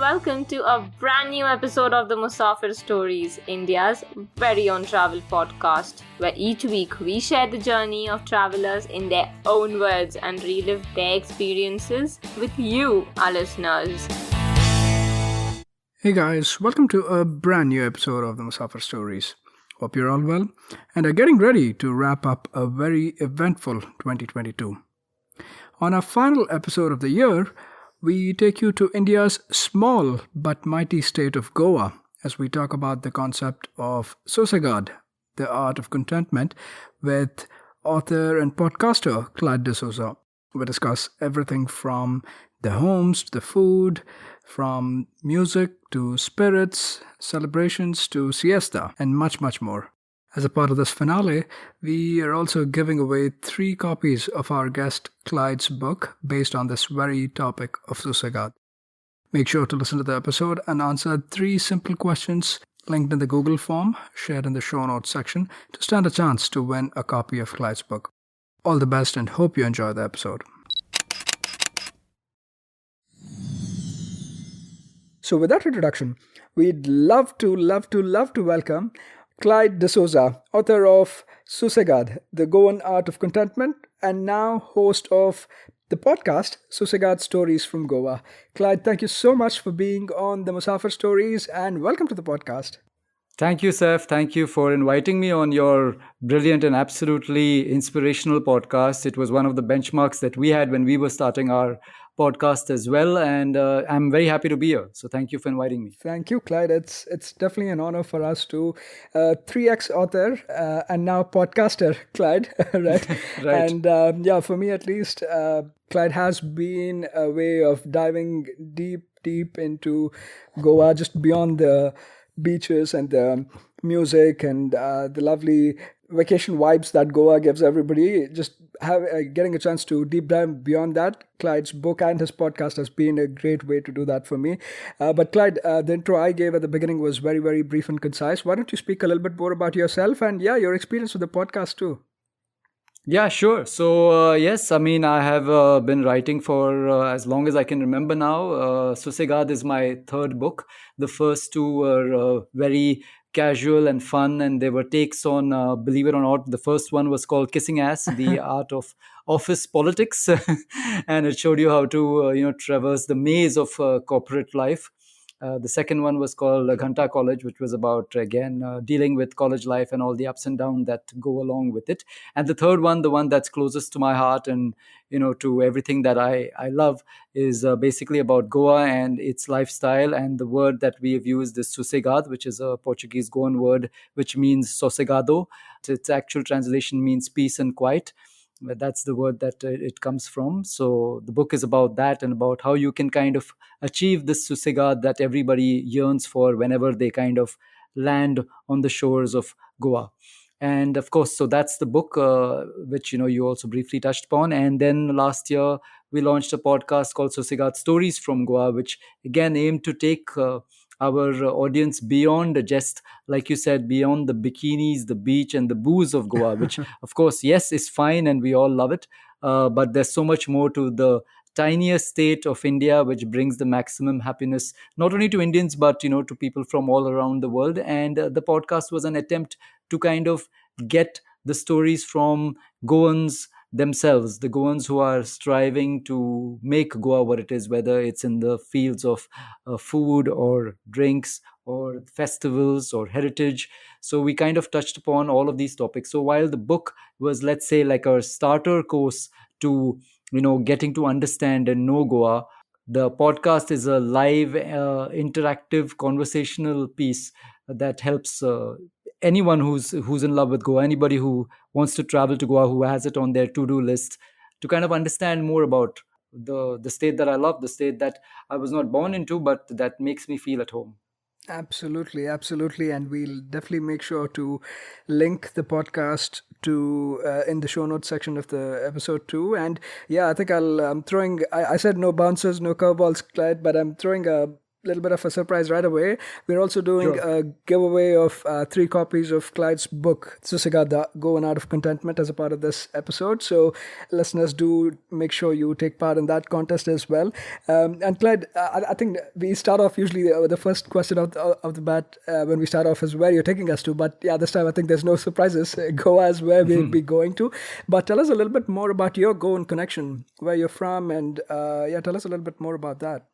welcome to a brand new episode of the Musafir Stories, India's very own travel podcast, where each week we share the journey of travelers in their own words and relive their experiences with you, our listeners. Hey guys, welcome to a brand new episode of the Musafir Stories. Hope you're all well and are getting ready to wrap up a very eventful 2022. On our final episode of the year, we take you to India's small but mighty state of Goa as we talk about the concept of Susegad, the art of contentment, with author and podcaster Clyde D'Souza. We discuss everything from the homes to the food, from music to spirits, celebrations to siesta, and much, much more. As a part of this finale, we are also giving away 3 copies of our guest Clyde's book based on this very topic of Susegad. Make sure to listen to the episode and answer 3 simple questions linked in the Google form shared in the show notes section to stand a chance to win a copy of Clyde's book. All the best and hope you enjoy the episode. So with that introduction, we'd love to welcome Clyde D'Souza, author of Susegad, the Goan Art of Contentment, and now host of the podcast, Susegad Stories from Goa. Clyde, thank you so much for being on the Musafir Stories and welcome to the podcast. Thank you, Seth. Thank you for inviting me on your brilliant and absolutely inspirational podcast. It was one of the benchmarks that we had when we were starting our podcast as well, and I'm very happy to be here. So thank you for inviting me. Thank you, Clyde. It's definitely an honor for us to 3x author and now podcaster Clyde, right? Right. And for me at least, Clyde has been a way of diving deep into Goa, just beyond the beaches and the music and the lovely vacation vibes that Goa gives everybody. Just getting a chance to deep dive beyond that. Clyde's book and his podcast has been a great way to do that for me. But Clyde, the intro I gave at the beginning was very, very brief and concise. Why don't you speak a little bit more about yourself and your experience with the podcast too? Yeah, sure. So, yes, I mean, I have been writing for as long as I can remember now. Susegad is my 3rd book. The first 2 were very casual and fun, and they were takes on, believe it or not, the first one was called Kissing Ass, the art of office politics. And it showed you how to, traverse the maze of corporate life. The second one was called Ghanta College, which was about, again, dealing with college life and all the ups and downs that go along with it. And the third one, the one that's closest to my heart and, to everything that I love, is basically about Goa and its lifestyle. And the word that we have used is Susegad, which is a Portuguese Goan word, which means sosegado. Its actual translation means peace and quiet. That's the word that it comes from. So the book is about that and about how you can kind of achieve this Susegad that everybody yearns for whenever they kind of land on the shores of Goa. And of course, so that's the book, which, you also briefly touched upon. And then last year, we launched a podcast called Susegad Stories from Goa, which again aimed to take our audience beyond just, like you said, beyond the bikinis, the beach and the booze of Goa, which of course, yes, is fine and we all love it. But there's so much more to the tiniest state of India, which brings the maximum happiness, not only to Indians, but, to people from all around the world. And the podcast was an attempt to kind of get the stories from Goans themselves, the Goans who are striving to make Goa what it is, whether it's in the fields of food or drinks or festivals or heritage. So we kind of touched upon all of these topics. So while the book was, let's say, like a starter course to, getting to understand and know Goa, the podcast is a live, interactive, conversational piece that helps anyone who's in love with Goa, anybody who wants to travel to Goa, who has it on their to-do list, to kind of understand more about the state that I love, the state that I was not born into, but that makes me feel at home. Absolutely. And we'll definitely make sure to link the podcast to in the show notes section of the episode too. And I think I'm throwing, I said no bouncers, no curveballs, Clyde, but I'm throwing a little bit of a surprise right away. We're also doing Sure. a giveaway of 3 copies of Clyde's book, Susegad Goan Art of Contentment, as a part of this episode. So, listeners, do make sure you take part in that contest as well. And Clyde, I think we start off usually the first question of the bat when we start off is where you're taking us to. But yeah, this time I think there's no surprises. Goa is where we'll be going to. But tell us a little bit more about your Goan connection, where you're from, and yeah, tell us a little bit more about that.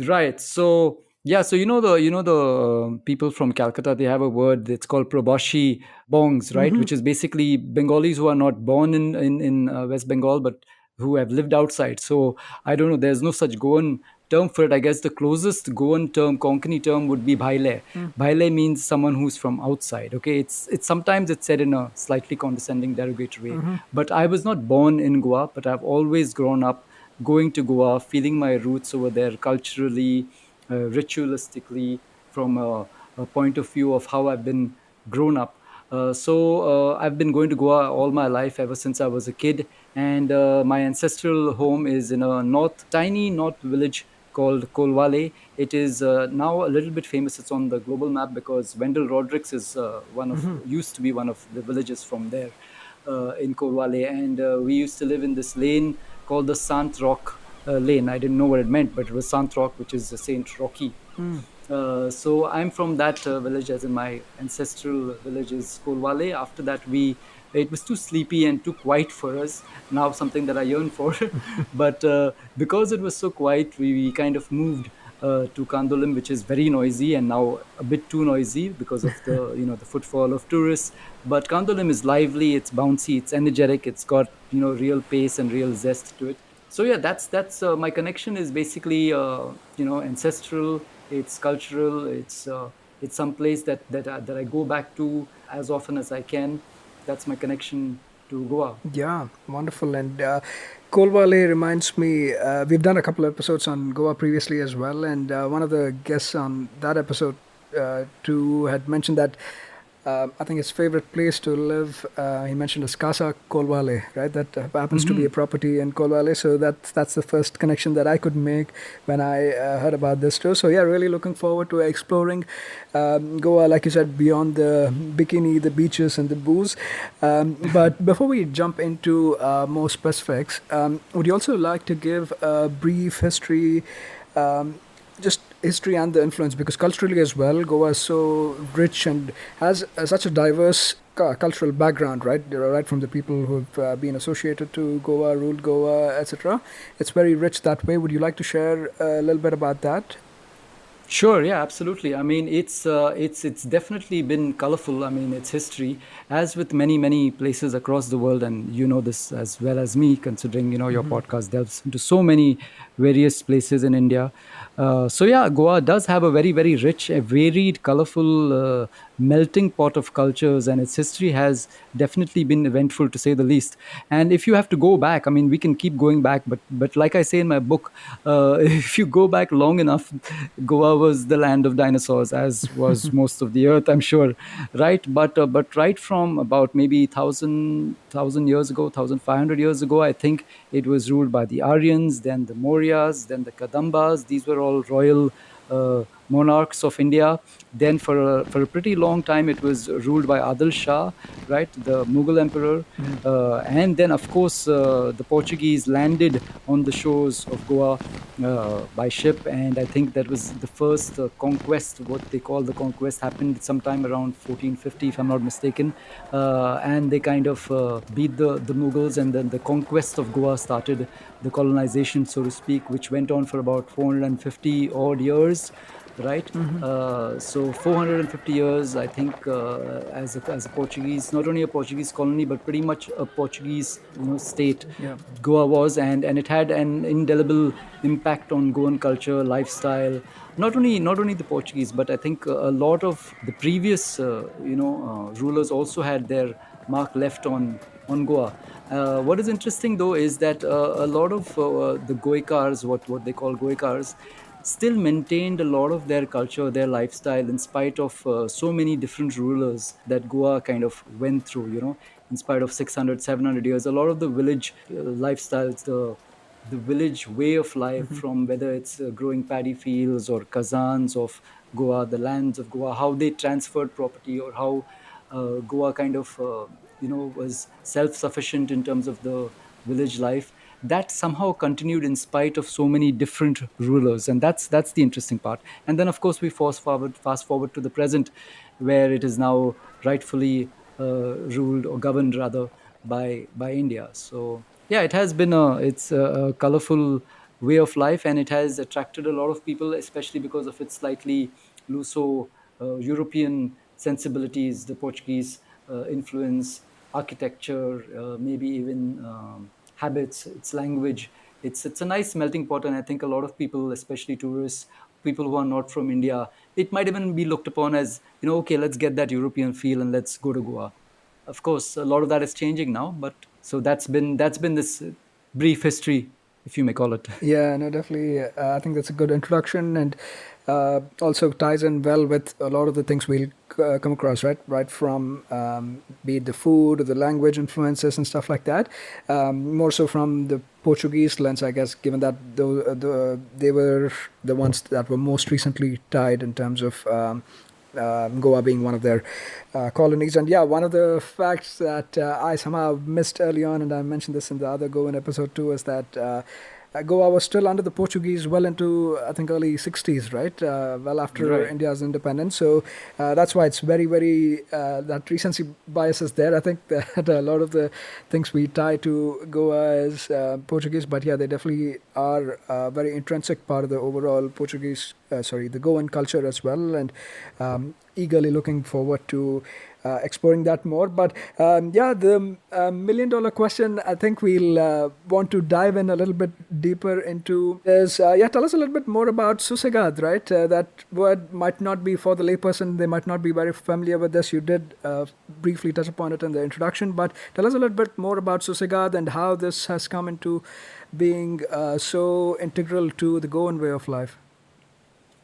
Right. So yeah, so the people from Calcutta, they have a word that's called Prabashi Bongs, right? Which is basically Bengalis who are not born in West Bengal, but who have lived outside. So I don't know. There's no such Goan term for it. I guess the closest Goan term, Konkani term, would be Bhaile. Bhaile means someone who's from outside. Okay, it's sometimes it's said in a slightly condescending, derogatory way. But I was not born in Goa, but I've always grown up going to Goa, feeling my roots over there culturally, ritualistically, from a point of view of how I've been grown up. So I've been going to Goa all my life, ever since I was a kid. And my ancestral home is in a tiny north village called Colvale. It is now a little bit famous. It's on the global map because Wendell Rodrigues is used to be one of the villages from there in Cornwall, and we used to live in this lane called the Sant Rock lane. I didn't know what it meant, but it was Sant Rock, which is the Saint Rocky. So I'm from that village, as in my ancestral village is Korwale. After that, it was too sleepy and too quiet for us. Now something that I yearn for, but because it was so quiet, we kind of moved to Candolim, which is very noisy and now a bit too noisy because of the footfall of tourists. But Candolim is lively, it's bouncy, it's energetic, it's got real pace and real zest to it. So yeah, that's my connection is basically ancestral. It's cultural. It's some place that I go back to as often as I can. That's my connection to Goa. Yeah, wonderful. And Kolwale reminds me, we've done a couple of episodes on Goa previously as well. And one of the guests on that episode too had mentioned that I think his favorite place to live, he mentioned is Casa Kolwale, right? That happens to be a property in Kolwale. So that's the first connection that I could make when I heard about this too. So yeah, really looking forward to exploring Goa, like you said, beyond the bikini, the beaches, and the booze. But before we jump into more specifics, would you also like to give a brief history? Just history and the influence, because culturally as well, Goa is so rich and has such a diverse cultural background, right? Right from the people who've been associated to Goa, ruled Goa, etc. It's very rich that way. Would you like to share a little bit about that? Sure, yeah, absolutely. I mean, it's definitely been colorful. I mean, its history, as with many places across the world, and you know this as well as me, considering your podcast delves into so many various places in India. So yeah, Goa does have a very rich, a varied, colorful melting pot of cultures, and its history has definitely been eventful, to say the least. And if you have to go back, I mean, we can keep going back, but like I say in my book, if you go back long enough, Goa was the land of dinosaurs, as was most of the earth, I'm sure, right? But right from about maybe thousand years ago, 1,500 years ago, I think it was ruled by the Aryans, then the Mauryas, then the Kadambas. These were all royal monarchs of India. Then for a pretty long time, it was ruled by Adil Shah, right, the Mughal emperor. And then, of course, the Portuguese landed on the shores of Goa by ship. And I think that was the first conquest, what they call the conquest, happened sometime around 1450, if I'm not mistaken. And they kind of beat the Mughals, and then the conquest of Goa started, the colonization, so to speak, which went on for about 450 odd years, right? So 450 years, I think, as a Portuguese, not only a Portuguese colony, but pretty much a Portuguese state. Yeah. Goa was, and it had an indelible impact on Goan culture, lifestyle. Not only the Portuguese, but I think a lot of the previous rulers also had their mark left on Goa. What is interesting though is that a lot of the Goikars, what they call Goikars, still maintained a lot of their culture, their lifestyle, in spite of so many different rulers that Goa kind of went through, in spite of 600, 700 years. A lot of the village lifestyles, the the village way of life, from whether it's growing paddy fields or kazans of Goa, the lands of Goa, how they transferred property, or how Goa kind of was self-sufficient in terms of the village life. That somehow continued in spite of so many different rulers, and that's the interesting part. And then, of course, we fast forward to the present, where it is now rightfully ruled, or governed rather, by India. So yeah, it has been a colorful way of life, and it has attracted a lot of people, especially because of its slightly luso European sensibilities, the Portuguese influence, architecture, maybe even habits, its language. It's a nice melting pot, and I think a lot of people, especially tourists, people who are not from India, it might even be looked upon as, okay, let's get that European feel and let's go to Goa. Of course, a lot of that is changing now, but so that's been this brief history, if you may call it. Yeah, no, definitely. I think that's a good introduction, and also ties in well with a lot of the things we'll come across, right? Right from be it the food or the language influences and stuff like that. More so from the Portuguese lens, I guess, given that they were the ones that were most recently tied in terms of. Goa being one of their colonies. And yeah, one of the facts that I somehow missed early on, and I mentioned this in the other Goan episode too, is that Goa was still under the Portuguese well into, I think, early 60s, right? Well after Right. India's independence. So that's why it's very, very, that recency bias is there. I think that a lot of the things we tie to Goa is Portuguese, but yeah, they definitely are a very intrinsic part of the overall the Goan culture as well. And eagerly looking forward to exploring that more. But yeah, the $1 million question, I think we'll want to dive in a little bit deeper into is, yeah, tell us a little bit more about Susegad, right? That word might not be for the layperson, they might not be very familiar with this. You did briefly touch upon it in the introduction, but tell us a little bit more about Susegad and how this has come into being so integral to the Goan way of life.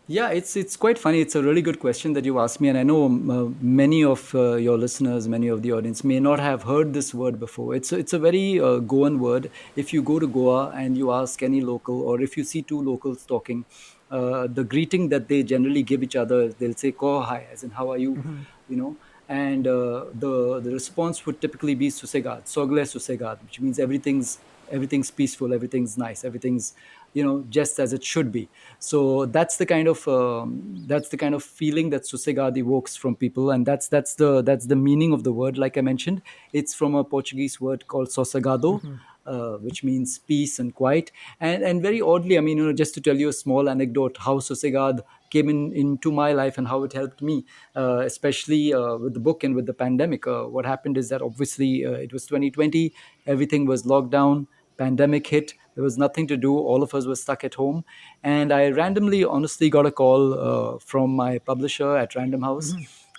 Yeah, it's quite funny. It's a really good question that you asked me, and I know many of your listeners, many of the audience may not have heard this word before. It's a very Goan word. If you go to Goa and you ask any local, or if you see two locals talking, the greeting that they generally give each other, they'll say "Ko hi," as in "How are you?" You know, and the response would typically be "Susegad," "Sogle Susegad," which means everything's peaceful, everything's nice, everything's just as it should be. So that's the kind of feeling that Susegad evokes from people, and that's the meaning of the word. Like I mentioned, it's from a Portuguese word called "sossegado," which means peace and quiet. And very oddly, I mean, just to tell you a small anecdote, how Susegad came into my life and how it helped me, especially with the book and with the pandemic. What happened is that obviously it was 2020, everything was locked down, pandemic hit, there was nothing to do, all of us were stuck at home, and I randomly, honestly, got a call from my publisher at Random House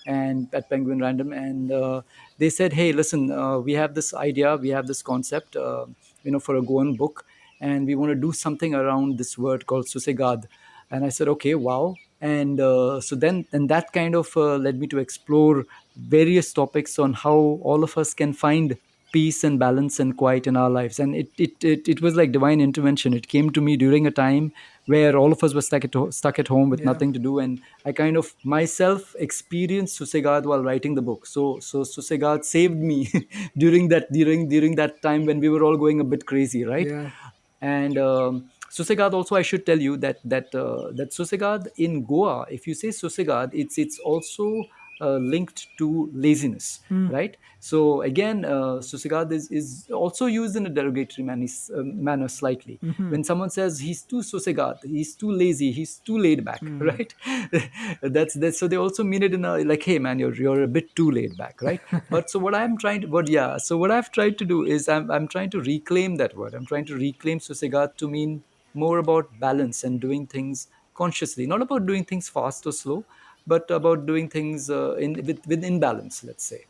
and at Penguin Random, and they said, hey, listen, we have this idea, we have this concept, for a Goan book, and we want to do something around this word called Susegad. And I said, okay, wow. And so then and that kind of led me to explore various topics on how all of us can find peace and balance and quiet in our lives. And it was like divine intervention. It came to me during a time where all of us were stuck at home with Yeah. nothing to do, and I kind of myself experienced Susegad while writing the book. So Susegad saved me during that time when we were all going a bit crazy, right? Yeah. And Susegad also, I should tell you that Susegad in Goa, if you say Susegad, it's also linked to laziness, right? So again, Susegad is also used in a derogatory manner slightly. When someone says he's too Susegad, he's too lazy, he's too laid back, right? That's so they also mean it in a like, hey man, you're a bit too laid back, right? But so what I'm trying to, but yeah, so what I've tried to do is I'm trying to reclaim that word. I'm trying to reclaim Susegad to mean more about balance and doing things consciously, not about doing things fast or slow, but about doing things with imbalance, let's say.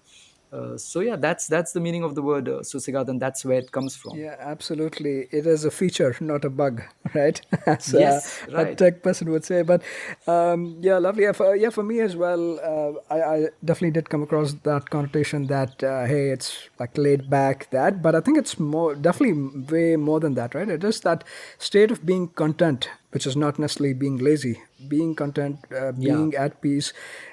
So yeah, that's the meaning of the word Susegad, and that's where it comes from. Yeah, absolutely. It is a feature, not a bug, right? As Yes, a right. tech person would say. But yeah, lovely. Yeah, for me as well, I definitely did come across that connotation that, hey, it's like laid back, that. But I think it's more, definitely way more than that, right? It is that state of being content, which is not necessarily being lazy, being content, Yeah, being at peace.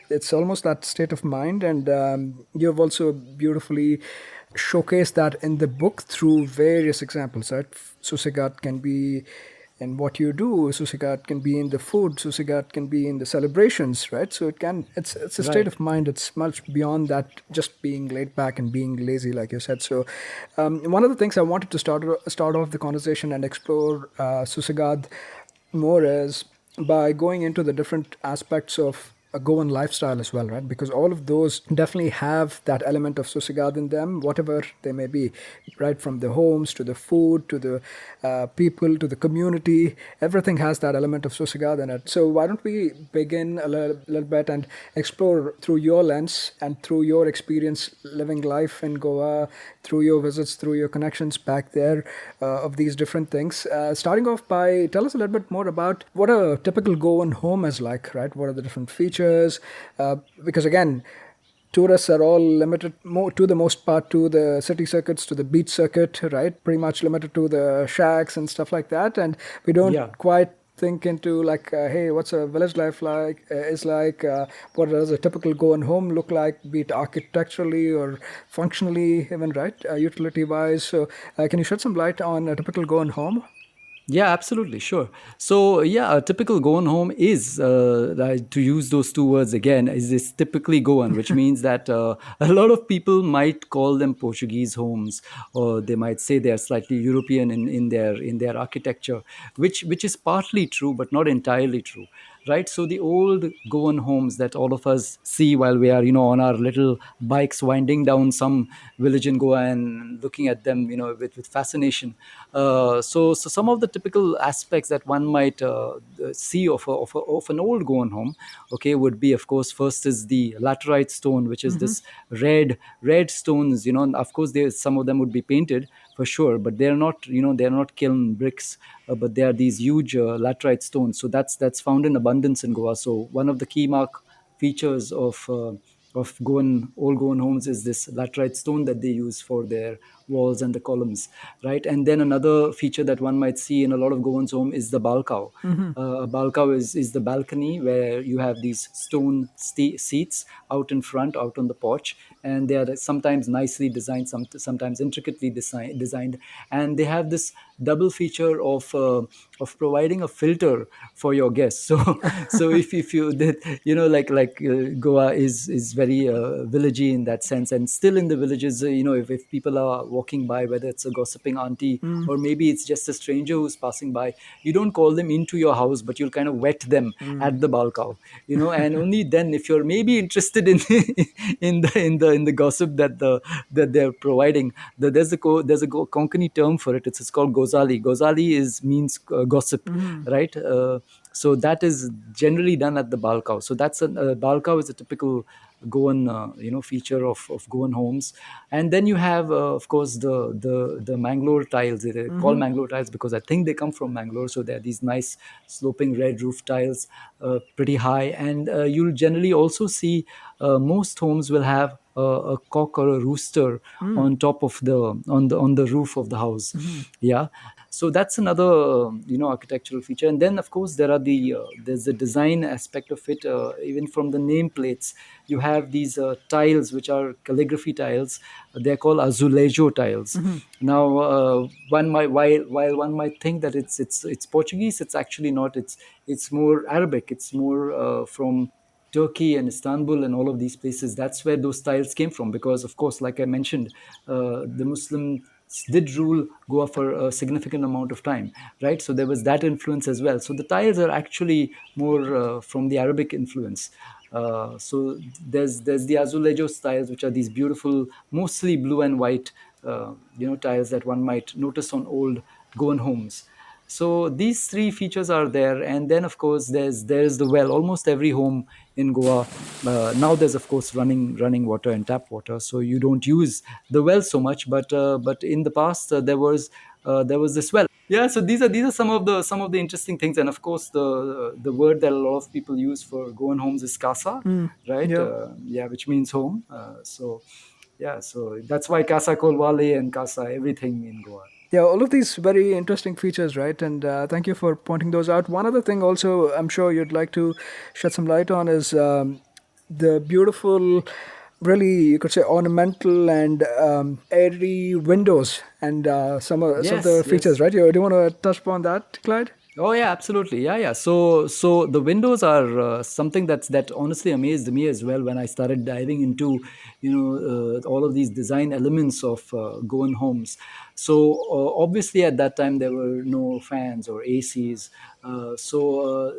It's almost that state of mind. And you've also beautifully showcase that in the book through various examples, right? Susegad can be in what you do, Susegad can be in the food, Susegad can be in the celebrations, right? So it's a state right. of mind. It's much beyond that, just being laid back and being lazy, like you said. So one of the things I wanted to start off the conversation and explore Susegad more is by going into the different aspects of a Goan lifestyle as well, right? Because all of those definitely have that element of Susegad in them, whatever they may be, right? From the homes to the food to the people to the community, everything has that element of Susegad in it. So why don't we begin a little bit and explore through your lens and through your experience living life in Goa, through your visits, through your connections back there, of these different things. Starting off by, tell us a little bit more about what a typical Goan home is like, right? What are the different features? Because again, tourists are all limited to the most part to the city circuits, to the beach circuit, right? Pretty much limited to the shacks and stuff like that, and we don't Yeah. quite think into like, hey, what's a village life like? Is like, what does a typical Goan home look like, be it architecturally or functionally, even, right? Utility wise. So, can you shed some light on a typical Goan home? Yeah, absolutely, sure. So, yeah, a typical Goan home is, to use those two words again, is typically Goan, which means that a lot of people might call them Portuguese homes, or they might say they are slightly European in their architecture, which is partly true, but not entirely true, right? So the old Goan homes that all of us see while we are, on our little bikes winding down some village in Goa and looking at them, with fascination. So some of the typical aspects that one might see of an old Goan home, okay, would be, of course, first is the laterite stone, which is this red stones. And of course, there's some of them would be painted for sure, but they're not kiln bricks, but they are these huge laterite stones. So that's found in abundance in Goa. So one of the key mark features of old Goan homes is this laterite stone that they use for their walls and the columns, right? And then another feature that one might see in a lot of Goan's home is the balcony. A balcony is the balcony where you have these stone seats out in front, out on the porch, and they are sometimes nicely designed, sometimes intricately designed, and they have this double feature of providing a filter for your guests. So if you did, Goa is very villagey in that sense, and still in the villages, if people are walking by, whether it's a gossiping auntie or maybe it's just a stranger who's passing by, you don't call them into your house, but you'll kind of wet them at the balcony, and only then, if you're maybe interested in in the gossip that they're providing, there's a Konkani term for it. It's called gozali. Gozali means gossip, right? So that is generally done at the balcony. So that's a balcony is a typical Goan feature of Goan homes. And then you have, of course, the Mangalore tiles. They're called Mangalore tiles because I think they come from Mangalore. So they're these nice sloping red roof tiles, pretty high. And you'll generally also see most homes will have a cock or a rooster on top of the roof of the house. Yeah. So that's another architectural feature. And then, of course, there's the design aspect of it. Even from the nameplates, you have these tiles, which are calligraphy tiles. They're called azulejo tiles. Now, while one might think that it's Portuguese, it's actually not. It's more Arabic. It's more from Turkey and Istanbul and all of these places. That's where those tiles came from. Because, of course, like I mentioned, the Muslim did rule Goa for a significant amount of time, right? So there was that influence as well. So the tiles are actually more from the Arabic influence. So there's the azulejo styles, which are these beautiful, mostly blue and white, tiles that one might notice on old Goan homes. So these three features are there, and then of course there's the well. Almost every home in Goa now, there's of course running water and tap water, so you don't use the well so much. But in the past there was this well. Yeah, so these are some of the interesting things. And of course the word that a lot of people use for Goan homes is casa, right? Yeah. Yeah, which means home. So yeah, so that's why casa Colvale and casa everything in Goa. Yeah, all of these very interesting features, right? And thank you for pointing those out. One other thing, also, I'm sure you'd like to shed some light on is the beautiful, really, you could say, ornamental and airy windows and some of the Yes, features, yes. right? Do you want to touch upon that, Clyde? Oh yeah, absolutely. Yeah, yeah. So the windows are something that honestly amazed me as well when I started diving into, all of these design elements of Goan homes. So obviously at that time there were no fans or ACs. So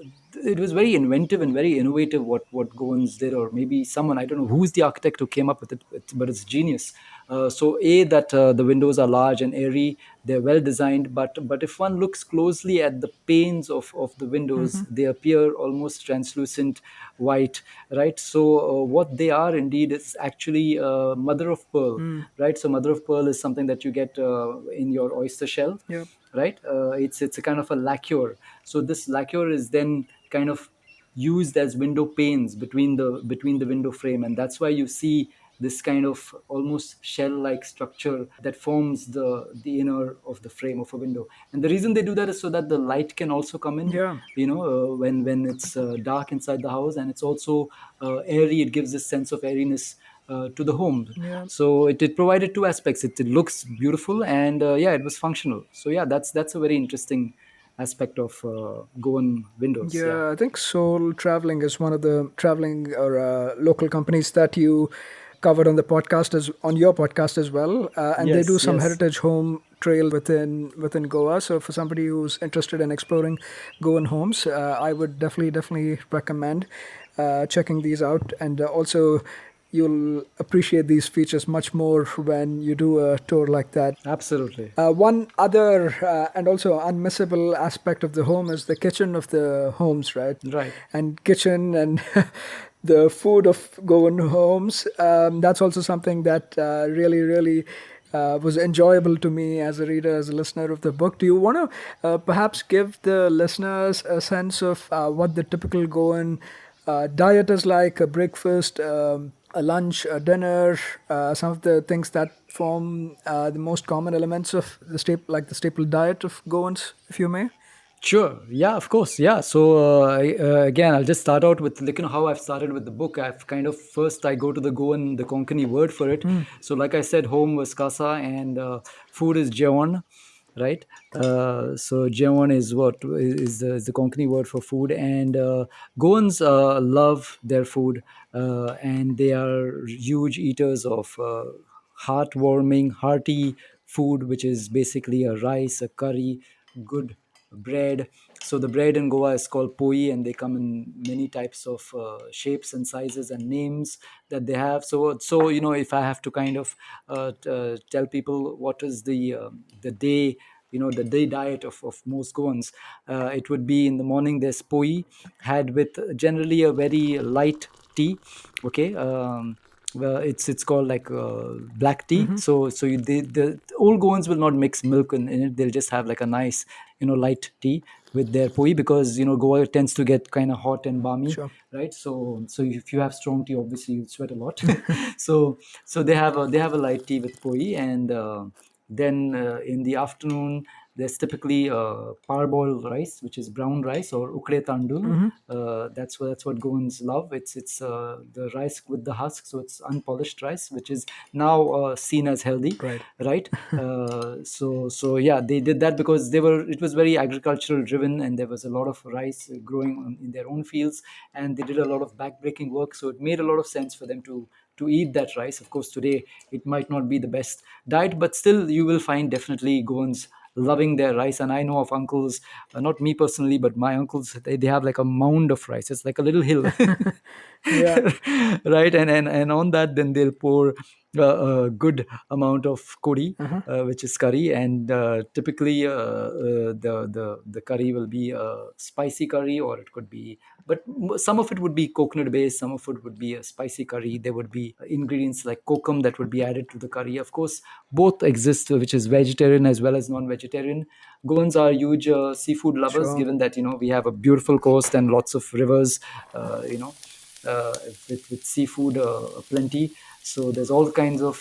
it was very inventive and very innovative what Goans did, or maybe someone, I don't know who's the architect who came up with it, but it's genius. So that the windows are large and airy, they're well designed, but if one looks closely at the panes of the windows, they appear almost translucent white, right? So what they are indeed is actually mother of pearl, right? So mother of pearl is something that you get in your oyster shell, Yeah. right? It's a kind of a lacquer. So this lacquer is then kind of used as window panes between the window frame, and that's why you see this kind of almost shell-like structure that forms the inner of the frame of a window. And the reason they do that is so that the light can also come in, Yeah. when it's dark inside the house, and it's also airy. It gives this sense of airiness to the home. Yeah. So it provided two aspects. It looks beautiful, and yeah, it was functional. So yeah, that's a very interesting aspect of Goan windows. Yeah. Yeah, I think Soul Traveling is one of the traveling or local companies that you covered on the podcast as on your podcast as well, and they do Yes, some yes. heritage home trail within Goa. So for somebody who's interested in exploring Goan homes, I would definitely recommend checking these out, and also you'll appreciate these features much more when you do a tour like that. Absolutely. One other and also unmissable aspect of the home is the kitchen of the homes, right? Right. And kitchen and the food of Goan homes. That's also something that really was enjoyable to me as a reader, as a listener of the book. Do you want to perhaps give the listeners a sense of what the typical Goan diet is like, a breakfast, a lunch, a dinner, some of the things that form the most common elements of the staple diet of Goans, if you may? Sure. Yeah, of course. Yeah. So again, I'll just start out with, how I've started with the book. I've kind of first I go to the Goan, the Konkani word for it. So like I said, home was casa, and food is jeon, right? So jeon is what is the Konkani word for food, and Goans love their food, and they are huge eaters of heartwarming, hearty food, which is basically a rice, a curry, good bread. So the bread in Goa is called poi, and they come in many types of shapes and sizes and names that they have. So if I have to kind of tell people what is the day, the day diet of most Goans, it would be in the morning there's poi, had with generally a very light tea. Okay. Well, it's called like black tea. So the old Goans will not mix milk in it. They'll just have like a nice, light tea with their poi, because Goa tends to get kind of hot and balmy, Sure. right? So if you have strong tea, obviously you sweat a lot. So they have a light tea with poi, and then in the afternoon there's typically parboiled rice, which is brown rice, or ukre tandul. That's what Goans love. It's the rice with the husk, so it's unpolished rice, which is now seen as healthy, Right. right? So yeah, they did that because it was very agricultural driven, and there was a lot of rice growing in their own fields, and they did a lot of backbreaking work. So it made a lot of sense for them to eat that rice. Of course, today it might not be the best diet, but still you will find definitely Goans loving their rice. And I know of uncles, not me personally, but my uncles, they have like a mound of rice. It's like a little hill. Yeah. Right. And on that, then they'll pour a good amount of kodi, which is curry, and typically the curry will be a spicy curry, or it could be, but some of it would be coconut based, some of it would be a spicy curry. There would be ingredients like kokum that would be added to the curry. Of course, both exist, which is vegetarian as well as non-vegetarian. Goans are huge seafood lovers, Sure. given that we have a beautiful coast and lots of rivers. You know uh, with seafood plenty. So there's all kinds of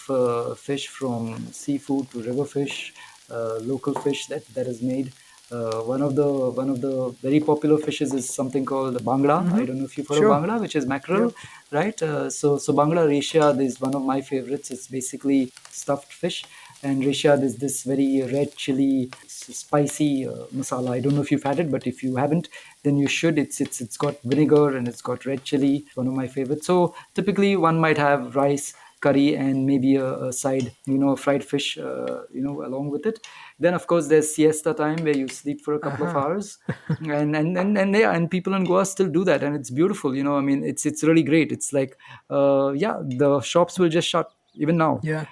fish, from seafood to river fish, local fish that is made. One of the very popular fishes is something called bangla. I don't know if you've heard of Sure. bangla, which is mackerel, Yep. right? So bangla resha is one of my favorites. It's basically stuffed fish, and resha is this very red chili, spicy masala. I don't know if you've had it, but if you haven't, then you should. It's got vinegar and it's got red chili. One of my favorites. So typically, one might have rice, curry, and maybe a side, fried fish, along with it. Then of course there's siesta time, where you sleep for a couple of hours, and yeah, and people in Goa still do that, and it's beautiful. I mean, it's really great. It's like, yeah, the shops will just shut even now. Yeah.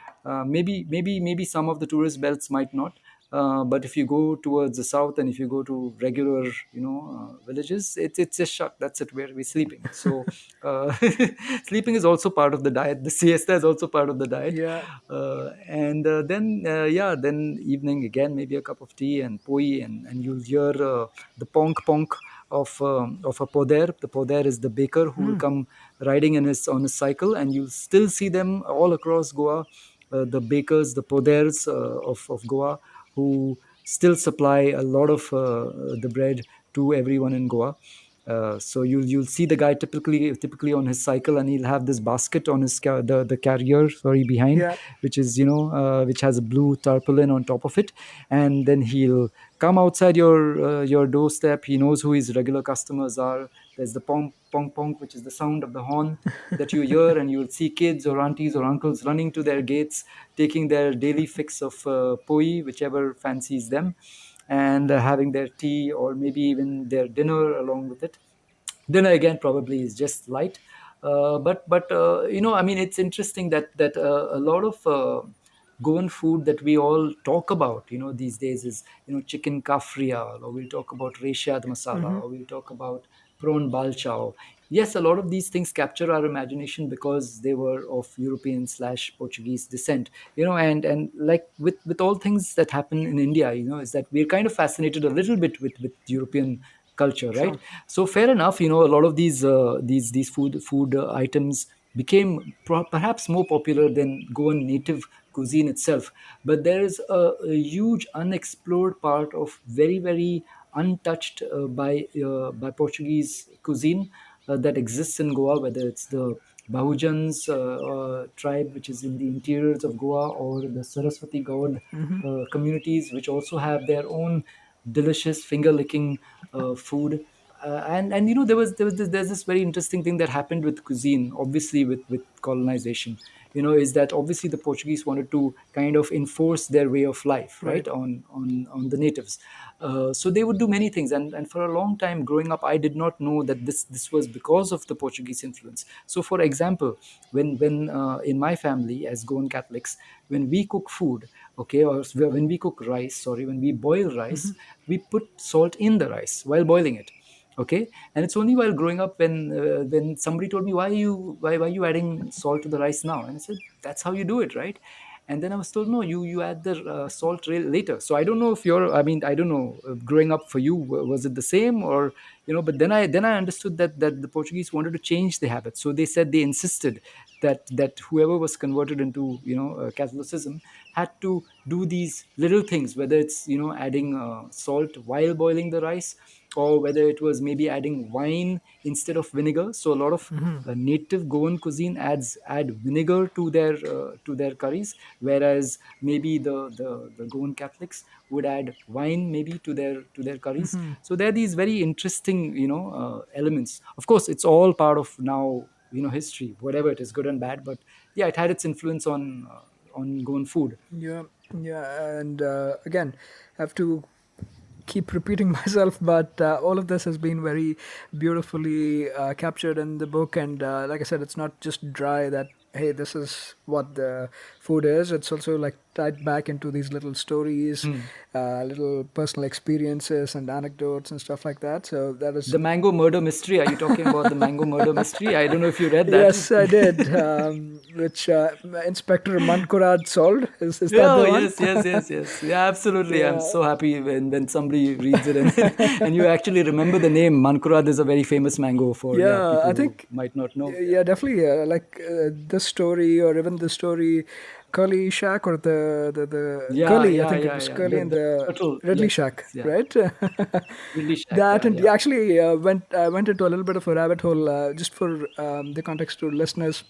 Maybe some of the tourist belts might not, but if you go towards the south, and if you go to regular, villages, it's just shut. That's it, where we're sleeping. So sleeping is also part of the diet. The siesta is also part of the diet. Yeah. And then yeah, then evening again, maybe a cup of tea and poi, and you'll hear the ponk ponk of a poder. The poder is the baker who will come riding on his cycle, and you'll still see them all across Goa. The bakers, the poders of Goa, who still supply a lot of the bread to everyone in Goa. So you'll see the guy typically on his cycle, and he'll have this basket on his the carrier, sorry, behind, Yeah. which is which has a blue tarpaulin on top of it, and then he'll come outside your doorstep. He knows who his regular customers are. There's the pong pong pong, which is the sound of the horn that you hear, and you'll see kids or aunties or uncles running to their gates, taking their daily fix of poi, whichever fancies them, and having their tea, or maybe even their dinner along with it. Dinner again probably is just light, but I mean, it's interesting that a lot of Goan food that we all talk about, these days, is chicken kafria, or we'll talk about reshad masala, or we'll talk about prawn balchao. Yes, a lot of these things capture our imagination because they were of European/Portuguese descent, and like with all things that happen in India, is that we're kind of fascinated a little bit with European culture, right? Sure. So fair enough, a lot of these food items became perhaps more popular than Goan native cuisine itself. But there is a huge unexplored part of very untouched by Portuguese cuisine that exists in Goa, whether it's the Bahujans tribe, which is in the interiors of Goa, or the Saraswati God communities, which also have their own delicious finger licking food. And there's this very interesting thing that happened with cuisine, obviously with colonization. Is that obviously the Portuguese wanted to kind of enforce their way of life, Right. right, on the natives. So they would do many things, and for a long time growing up, I did not know that this was because of the Portuguese influence. So for example, when in my family, as Goan Catholics, when we cook food, okay, or when we cook rice, sorry, when we boil rice, we put salt in the rice while boiling it. Okay, and it's only while growing up when somebody told me, why are you adding salt to the rice now? And I said, that's how you do it, right? And then I was told, no, you add the salt later. So I don't know if you're, I mean, I don't know, growing up for you, was it the same, or but then I understood that the Portuguese wanted to change the habit. So they said, they insisted that whoever was converted into Catholicism had to do these little things, whether it's adding salt while boiling the rice, or whether it was maybe adding wine instead of vinegar. So a lot of native Goan cuisine add vinegar to their curries, whereas maybe the Goan Catholics would add wine maybe to their curries. So there are these very interesting elements. Of course, it's all part of now history, whatever it is, good and bad. But yeah, it had its influence on Goan food. Yeah. Yeah. And again, I have to keep repeating myself, but all of this has been very beautifully captured in the book. And like I said, it's not just dry that hey, this is what the food is. It's also like tied back into these little stories, little personal experiences and anecdotes and stuff like that. So that is. The mango murder mystery. Are you talking about the mango murder mystery? I don't know if you read that. Yes, I did. Which Inspector Mankurad solved. Is that Oh, the one? yes. Yeah, absolutely. I'm Yeah. so happy when somebody reads it and you actually remember the name. Mankurad is a very famous mango for Yeah, people I who think. might not know. Yeah, definitely. Like this story, or even the story, Curly Shack, or the Curly. I think it was Yeah. Curly and The the turtle. Redley Yes, Shack, yeah. right? Really shack. That, Yeah, and yeah. actually went into a little bit of a rabbit hole, just for the context to listeners.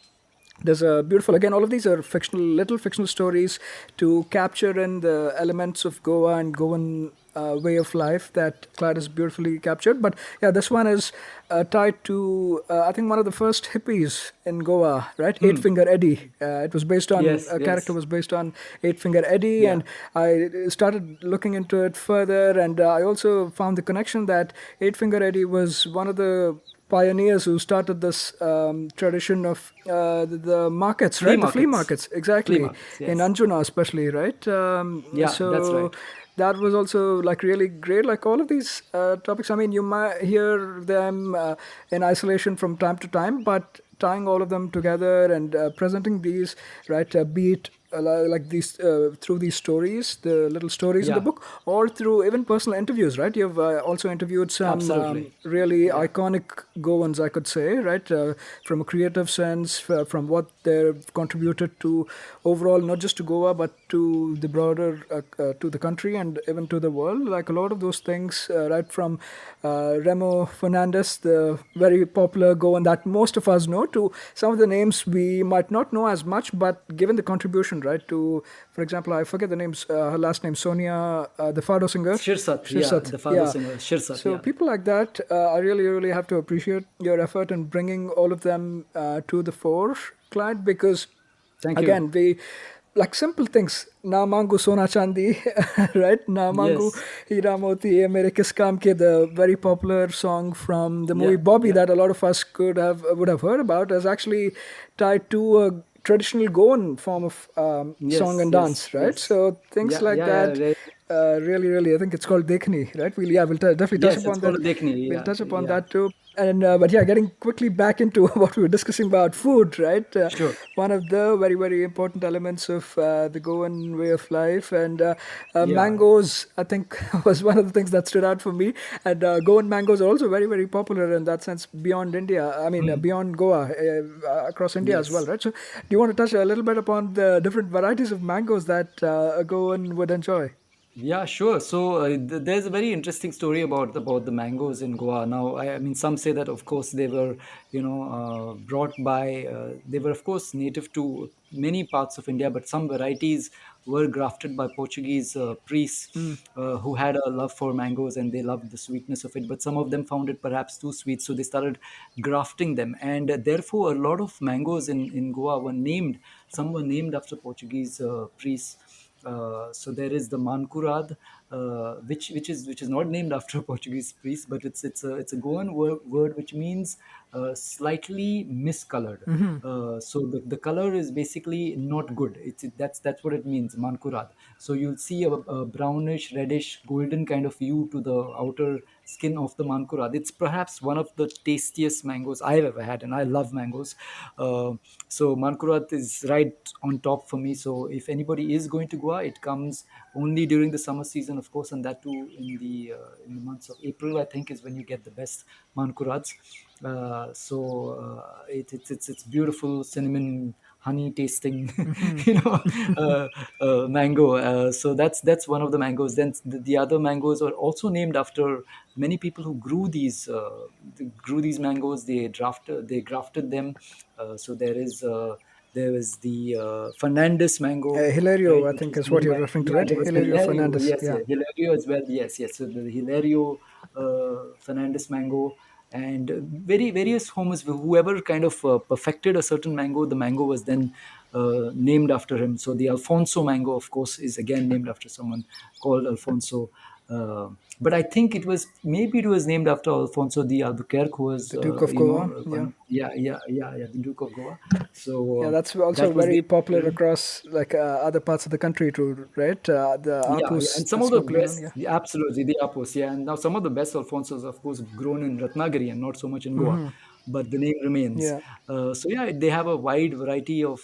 There's a beautiful, again, all of these are fictional, little fictional stories to capture in the elements of Goa and Goan way of life that Clyde has beautifully captured. But yeah, this one is tied to, I think, one of the first hippies in Goa, right? Eight Finger Eddie. It was based on, Yes, a character yes. was based on Eight Finger Eddie. Yeah. And I started looking into it further. And I also found the connection that Eight Finger Eddie was one of the pioneers who started this tradition of the markets, Flea right? The flea markets. markets, Flea exactly, markets, in yes. Anjuna especially, right? Yeah, that's So right. that was also like really great. Like all of these topics, I mean, you might hear them in isolation from time to time, but tying all of them together and presenting these, right, be it like these through these stories, the little stories in the Yeah, book, or through even personal interviews, right? You've also interviewed some absolutely. really Yeah. iconic Goans, I could say, right? From a creative sense, from what they've contributed to overall, not just to Goa, but to the broader, to the country and even to the world. Like a lot of those things, right from Remo Fernandez, the very popular Goan that most of us know, to some of the names we might not know as much, but given the contribution, right, to, for example, I forget the names, her last name, Sonia, the Fado singer, Shirsat, yeah, Shirsat, the father yeah. singer, Shirsat, So yeah. people like that, I really, really have to appreciate your effort in bringing all of them to the fore, Clyde, because Thank you. again, we like simple things. Na mangu sona chandi, right? Na mangu Yes. hira moti ye mere kis kaam ke, the very popular song from the movie Yeah, Bobby yeah. that a lot of us would have heard about, is actually tied to a traditional Goan form of song and dance, right? Yes. So things like that, Right. really, really, I think it's called Dekhni, right? We'll definitely touch Yes, it's upon called that. a Dekni. We'll Yeah, touch upon yeah. that too. And but yeah, getting quickly back into what we were discussing about food, right? Sure. One of the very, very important elements of the Goan way of life, and Yeah. mangoes, I think, was one of the things that stood out for me. And Goan mangoes are also very, very popular in that sense beyond India. I mean, beyond Goa, across India as well, Yes. right? So, do you want to touch a little bit upon the different varieties of mangoes that a Goan would enjoy? Yeah, sure. So there's a very interesting story about the mangoes in Goa. Now, I mean, some say that of course they were, brought by. They were of course native to many parts of India, but some varieties were grafted by Portuguese priests who had a love for mangoes and they loved the sweetness of it. But some of them found it perhaps too sweet, so they started grafting them, and therefore a lot of mangoes in Goa were named. Some were named after Portuguese priests. So there is the Mankurad, which is not named after a Portuguese priest, but it's a Goan word which means slightly miscolored. So the color is basically not good. That's what it means, Mankurad. So you'll see a brownish, reddish, golden kind of hue to the outer skin of the Mankurad. It's perhaps one of the tastiest mangoes I've ever had, and I love mangoes. Uh, so Mankurat is right on top for me. So if anybody is going to Goa, it comes only during the summer season, of course, and that too in the months of April, I think, is when you get the best Mankurats. It's beautiful cinnamon honey tasting you know mango. So that's one of the mangoes. Then the other mangoes are also named after many people who grew these mangoes. They grafted them. So there is the Fernandez mango, right, Hilario, I which think, was is what named you're by, referring to, yeah, right? there was Hilario Hilario, Fernandez. yes, Yeah. yeah, Hilario as well, yes. So the Hilario Fernandez mango, and very various homes, whoever kind of perfected a certain mango, the mango was then named after him. So the Alfonso mango, of course, is again named after someone called Alfonso. Uh, but I think maybe it was named after Alfonso de Albuquerque, who was The Duke of Goa. Yeah. the Duke of Goa. Yeah, So that's also that was very popular the across like other parts of the country too, right? The yeah, apus, and the some of the smoking one. best, Yeah. yeah, absolutely, the Apos, yeah, and now some of the best Alfonsos, of course, grown in Ratnagiri and not so much in Goa, but the name remains. Yeah. So yeah, they have a wide variety of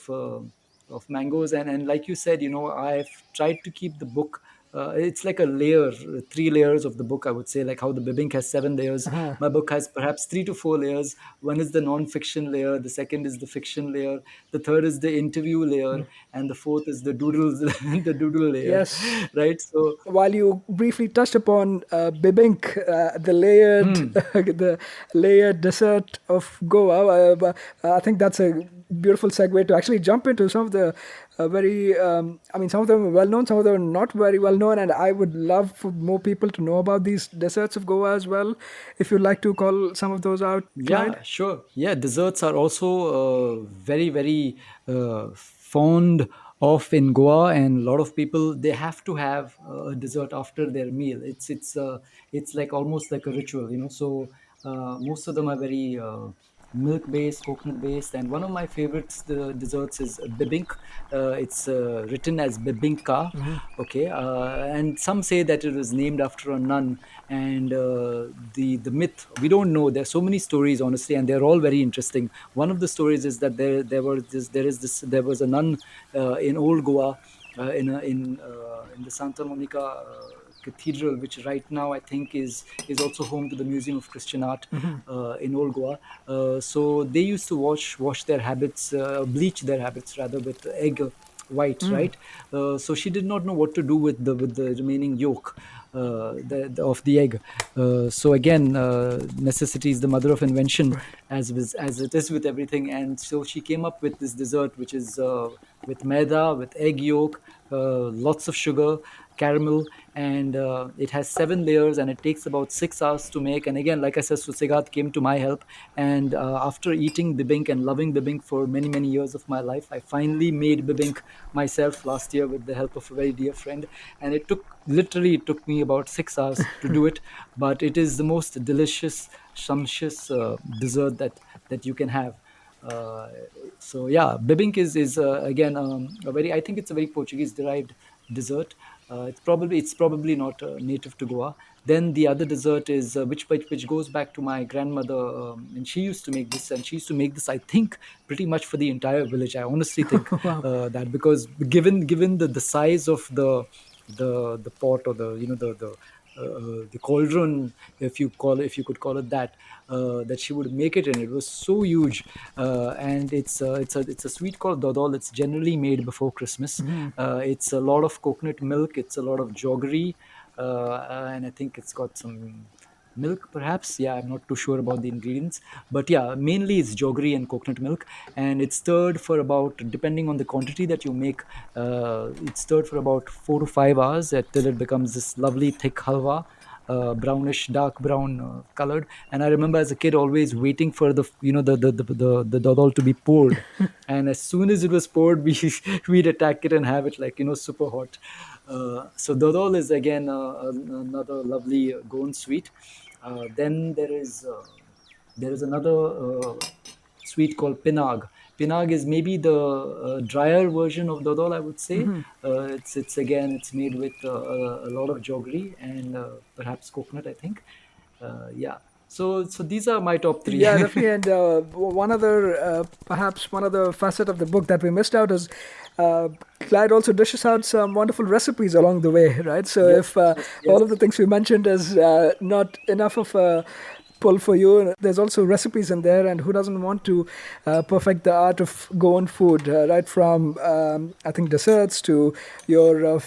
mangoes, and like you said, I've tried to keep the book. It's like a layer, 3 layers of the book, I would say, like how the Bibink has 7 layers. Uh-huh. My book has perhaps 3 to 4 layers. One is the non-fiction layer, the second is the fiction layer, the third is the interview layer, and the fourth is the doodles, the doodle layer, Yes. right? So, While you briefly touched upon bibink, the layered, the layered dessert of Goa, I think that's a beautiful segue to actually jump into some of the some of them are well known, some of them are not very well known, and I would love for more people to know about these desserts of Goa as well. If you'd like to call some of those out, Clyde. yeah, sure. Yeah, desserts are also very, very fond of in Goa, and a lot of people they have to have a dessert after their meal. It's like almost like a ritual, So most of them are very milk based, coconut based, and one of my favorites the desserts is bibink. It's written as bibinka, okay, and some say that it was named after a nun. And the myth, we don't know. There's so many stories, honestly, and they're all very interesting. One of the stories is that there was a nun in old Goa, in the Santa Monica cathedral, which right now I think is also home to the Museum of Christian Art in old Goa. So they used to wash their habits, bleach their habits rather, with egg white, right? So she did not know what to do with the remaining yolk of the egg. So again, necessity is the mother of invention, Right. as it is with everything. And so she came up with this dessert, which is with maida, with egg yolk, lots of sugar, caramel, and it has 7 layers, and it takes about 6 hours to make. And again, like I said, Susegad came to my help, and after eating bibink and loving bibink for many, many years of my life, I finally made bibink myself last year with the help of a very dear friend. And it took me about 6 hours to do it, but it is the most delicious, sumptuous dessert that you can have. uh, so yeah, bibink is again a very, I think it's a very Portuguese derived dessert. It's probably not native to Goa. Then the other dessert is which goes back to my grandmother, and she used to make this, and she used to make this, I think, pretty much for the entire village. I honestly think Wow. that, because given the size of the pot, or the cauldron, if you could call it that, that she would make it in, it was so huge. And it's a sweet called dodol. It's generally made before Christmas. It's a lot of coconut milk, it's a lot of jaggery, and I think it's got some milk, perhaps. Yeah, I'm not too sure about the ingredients, but yeah, mainly it's jaggery and coconut milk. And it's stirred for about, depending on the quantity that you make, it's stirred for about 4 to 5 hours till it becomes this lovely thick halwa, brownish, dark brown colored. And I remember as a kid always waiting for the dodol to be poured, and as soon as it was poured, we'd attack it and have it, like, super hot. So dodol is again another lovely Goan sweet. Then there is another sweet called pinag. Pinag is maybe the drier version of dodol, I would say. It's made with a lot of jaggery and perhaps coconut, I think. Yeah. So these are my top three. Yeah, definitely. And one other, perhaps one other facet of the book that we missed out is Clyde also dishes out some wonderful recipes along the way, right? So Yes, if yes, all yes. of the things we mentioned is not enough of a pull for you, there's also recipes in there, and who doesn't want to perfect the art of Goan food, right from I think desserts to your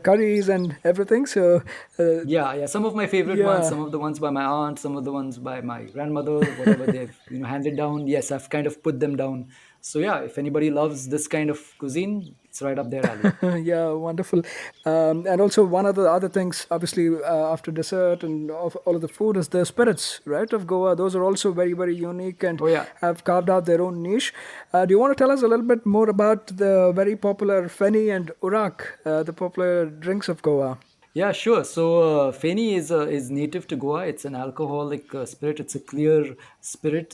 curries and everything. So Yeah, yeah. Some of my favorite ones, yeah. some of the ones by my aunt, some of the ones by my grandmother, whatever they've handed down. Yes, I've kind of put them down. So yeah, if anybody loves this kind of cuisine, it's right up their alley. Yeah, wonderful. And also one of the other things, obviously, after dessert and all of the food is the spirits, right, of Goa. Those are also very, very unique and Oh yeah. have carved out their own niche. Do you want to tell us a little bit more about the very popular Fini and Urak, the popular drinks of Goa? Yeah, sure. So Feni is native to Goa. It's an alcoholic spirit. It's a clear spirit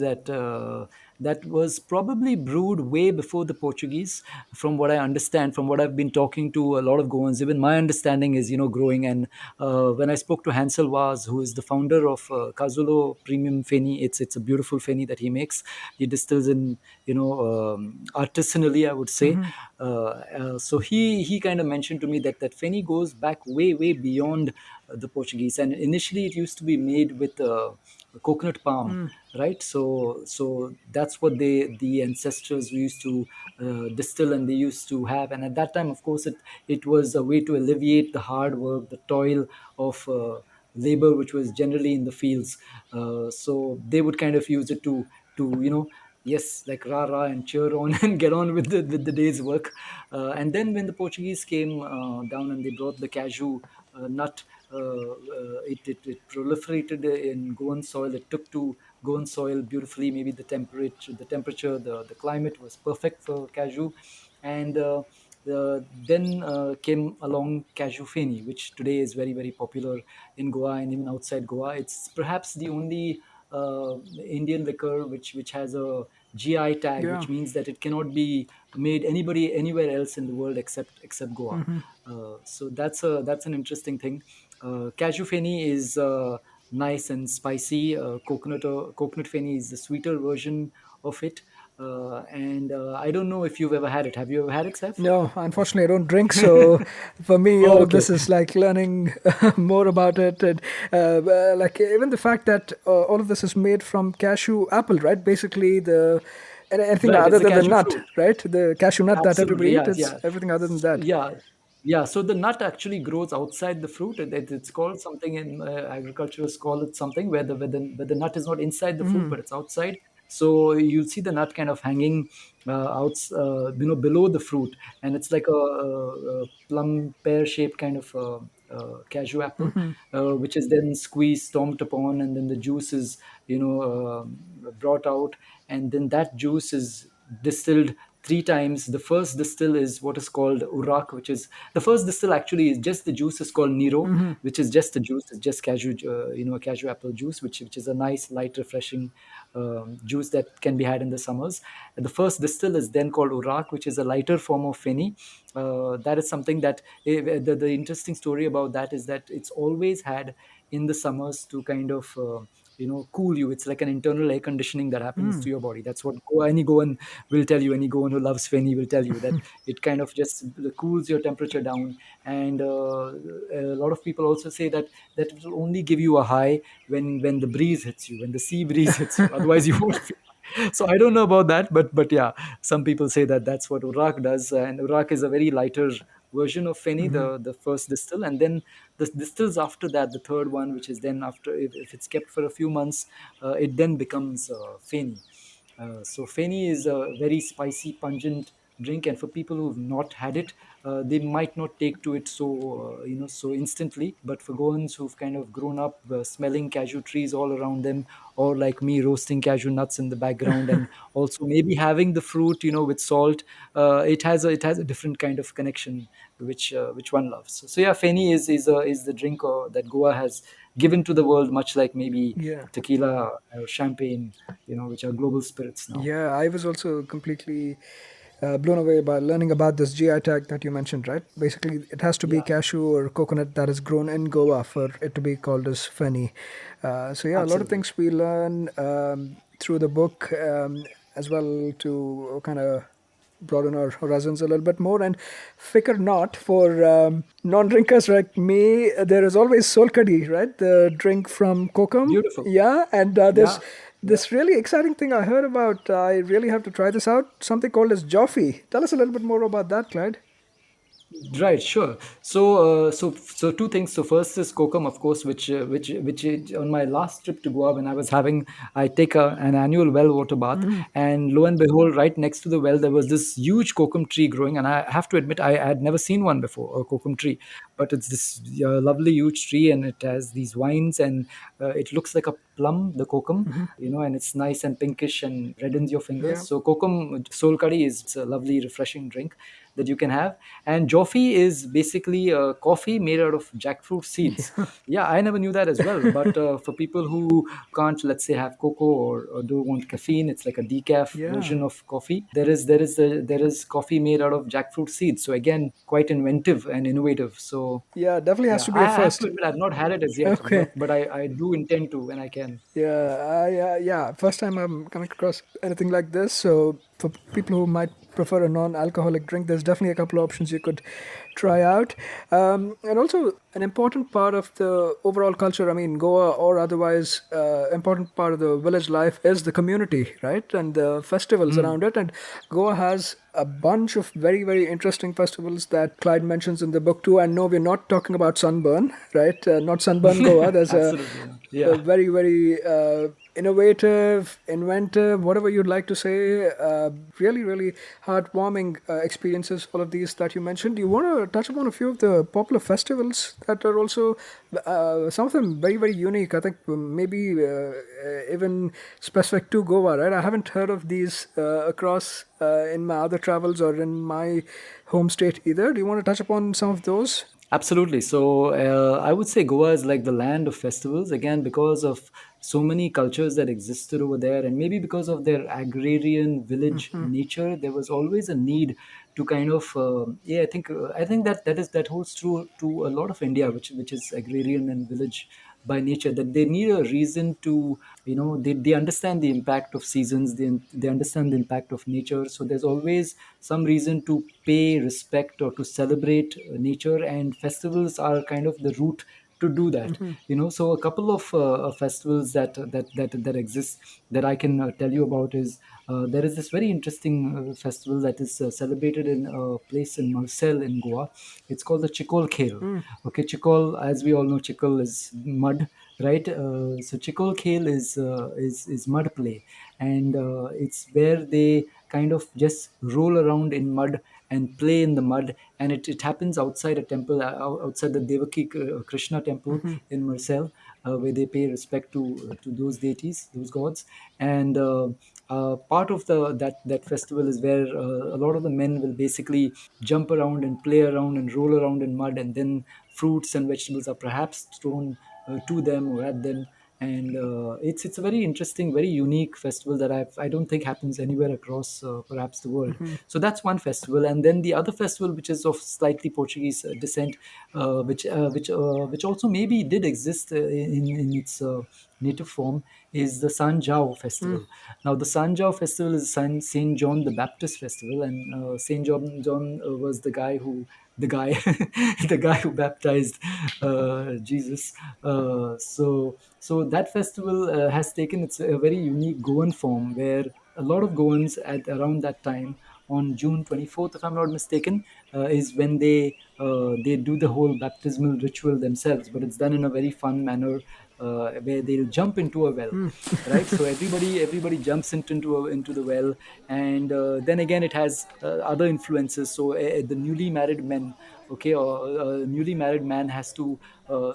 that was probably brewed way before the Portuguese. From what I understand, from what I've been talking to a lot of Goans, even my understanding is growing. And when I spoke to Hansel Vaz, who is the founder of Casulo Premium Feni, it's a beautiful Feni that he makes. He distills in artisanally, I would say. So he kind of mentioned to me that Feni goes back way beyond the Portuguese, and initially it used to be made with coconut palm, right? So that's what the ancestors used to distill, and they used to have. And at that time, of course, it was a way to alleviate the hard work, the toil of labor, which was generally in the fields. So they would kind of use it to yes, like rah rah and cheer on and get on with the day's work. And then when the Portuguese came down and they brought the cashew nut, it proliferated in Goan soil. It took to Goan soil beautifully. Maybe the temperature, the climate was perfect for cashew. And then came along cashew feni, which today is very popular in Goa and even outside Goa. It's perhaps the only Indian liquor which has a GI tag, Yeah. which means that it cannot be made anybody anywhere else in the world except Goa. So that's an interesting thing. Cashew feni is nice and spicy. Coconut feni is the sweeter version of it. And I don't know if you've ever had it. Have you ever had it, Seth? No, unfortunately, I don't drink. So for me, all Oh, of okay. this is like learning more about it. And like even the fact that all of this is made from cashew apple, right? Basically, anything Right, other it's a than the cashew nut, fruit. right? The cashew nut that Absolutely, everybody eats, yeah, it's yeah, everything other than that. yeah, yeah. So the nut actually grows outside the fruit. It's called something in agriculturalists call it something where the nut is not inside the fruit, but it's outside. So you'll see the nut kind of hanging below the fruit, and it's like a plum pear shaped kind of cashew apple, which is then squeezed, stomped upon, and then the juice is brought out, and then that juice is distilled three times. The first distill is what is called urak, which is the first distill actually is just the juice is called nero, which is just the juice. It's just cashew apple juice, which is a nice, light, refreshing juice that can be had in the summers. And the first distill is then called urak, which is a lighter form of feni. That is something that the interesting story about that is that it's always had in the summers to kind of cool you. It's like an internal air conditioning that happens to your body. That's what any Goan will tell you. Any Goan who loves Feni will tell you that it kind of just cools your temperature down. And a lot of people also say that it will only give you a high when the breeze hits you, when the sea breeze hits you. Otherwise, you won't feel. So I don't know about that, but yeah, some people say that that's what urak does, and urak is a very lighter version of feni, the first distill, and then the distills after that, the third one, which is then after, if it's kept for a few months, it then becomes feni. So feni is a very spicy, pungent drink, and for people who've not had it, they might not take to it so instantly. But for Goans who've kind of grown up smelling cashew trees all around them, or like me, roasting cashew nuts in the background, and also maybe having the fruit, with salt, it has a different kind of connection, which one loves. So yeah, feni is the drink that Goa has given to the world, much like maybe Yeah. tequila or champagne, which are global spirits now. Yeah, I was also completely blown away by learning about this GI tag that you mentioned, right? Basically, it has to be Yeah, cashew or coconut that is grown in Goa for it to be called as feni. So, yeah, a lot of absolutely. things we learn through the book as well to kind of broaden our horizons a little bit more. And fikr not for non-drinkers like me, there is always solkadi, right? The drink from kokum. Beautiful. Yeah, and Yeah, there's yeah. this really exciting thing I heard about. I really have to try this out. Something called as Joffy. Tell us a little bit more about that, Clyde. Right, sure. So two things. So first is kokum, of course, on my last trip to Goa, when I take an annual well water bath, and lo and behold, right next to the well there was this huge kokum tree growing, and I have to admit I had never seen one before, a kokum tree. but it's this lovely huge tree, and it has these vines, and it looks like a plum, the kokum, and it's nice and pinkish and reddens your fingers. Yeah. So kokum soul curry is a lovely, refreshing drink that you can have. And Joffee is basically coffee made out of jackfruit seeds. Yeah, I never knew that as well. But for people who can't, let's say, have cocoa, or don't want caffeine, it's like a decaf Yeah. version of coffee. There is coffee made out of jackfruit seeds. So again, quite inventive and innovative. So Yeah, definitely has yeah, to be I a have to first. admit I've not had it as yet, Okay. but I do intend to when I can. Yeah. First time I'm coming across anything like this. So for people who might prefer a non-alcoholic drink, there's definitely a couple of options you could try out. And also an important part of the overall culture. I mean, Goa or otherwise, important part of the village life is the community, right? And the festivals around it. And Goa has a bunch of very, very interesting festivals that Clyde mentions in the book too. And no, we're not talking about sunburn, right? Not sunburn Goa. There's Absolutely. a Yeah. very, very innovative, inventive, whatever you'd like to say, really, really heartwarming experiences, all of these that you mentioned. Do you want to touch upon a few of the popular festivals that are also, some of them very, very unique? I think maybe even specific to Goa, right? I haven't heard of these across in my other travels or in my home state either. Do you want to touch upon some of those? Absolutely. So I would say Goa is like the land of festivals, again, because of so many cultures that existed over there, and maybe because of their agrarian village nature. There was always a need to kind of, yeah, I think that holds true to a lot of India, which is agrarian and village by nature, that they need a reason to, they understand the impact of seasons, they understand the impact of nature. So there's always some reason to pay respect or to celebrate nature, and festivals are kind of the route to do that. So a couple of festivals that exist that I can tell you about is, there is this very interesting festival that is celebrated in a place in Marcel in Goa. It's called the Chikol Khel. Okay, Chikol, as we all know, Chikol is mud, right? So Chikol Khel is mud play, and it's where they kind of just roll around in mud and play in the mud, and it happens outside a temple, outside the Devaki Krishna temple in Marcel, where they pay respect to those deities, those gods. And part of that festival is where a lot of the men will basically jump around and play around and roll around in mud, and then fruits and vegetables are perhaps thrown to them or at them. And it's a very interesting, very unique festival that I don't think happens anywhere across perhaps the world. So that's one festival. And then the other festival, which is of slightly Portuguese descent, which also maybe did exist in its native form, is the San Jao festival. Now the San Jao festival is Saint John the Baptist festival, and Saint John was the guy the guy who baptized Jesus. So that festival has taken its a very unique Goan form, where a lot of Goans at around that time, on June 24th, if I'm not mistaken, is when they do the whole baptismal ritual themselves, but it's done in a very fun manner, where they'll jump into a well, right? So everybody jumps into the well, and then again it has other influences. So the newly married men, okay, or a newly married man has to,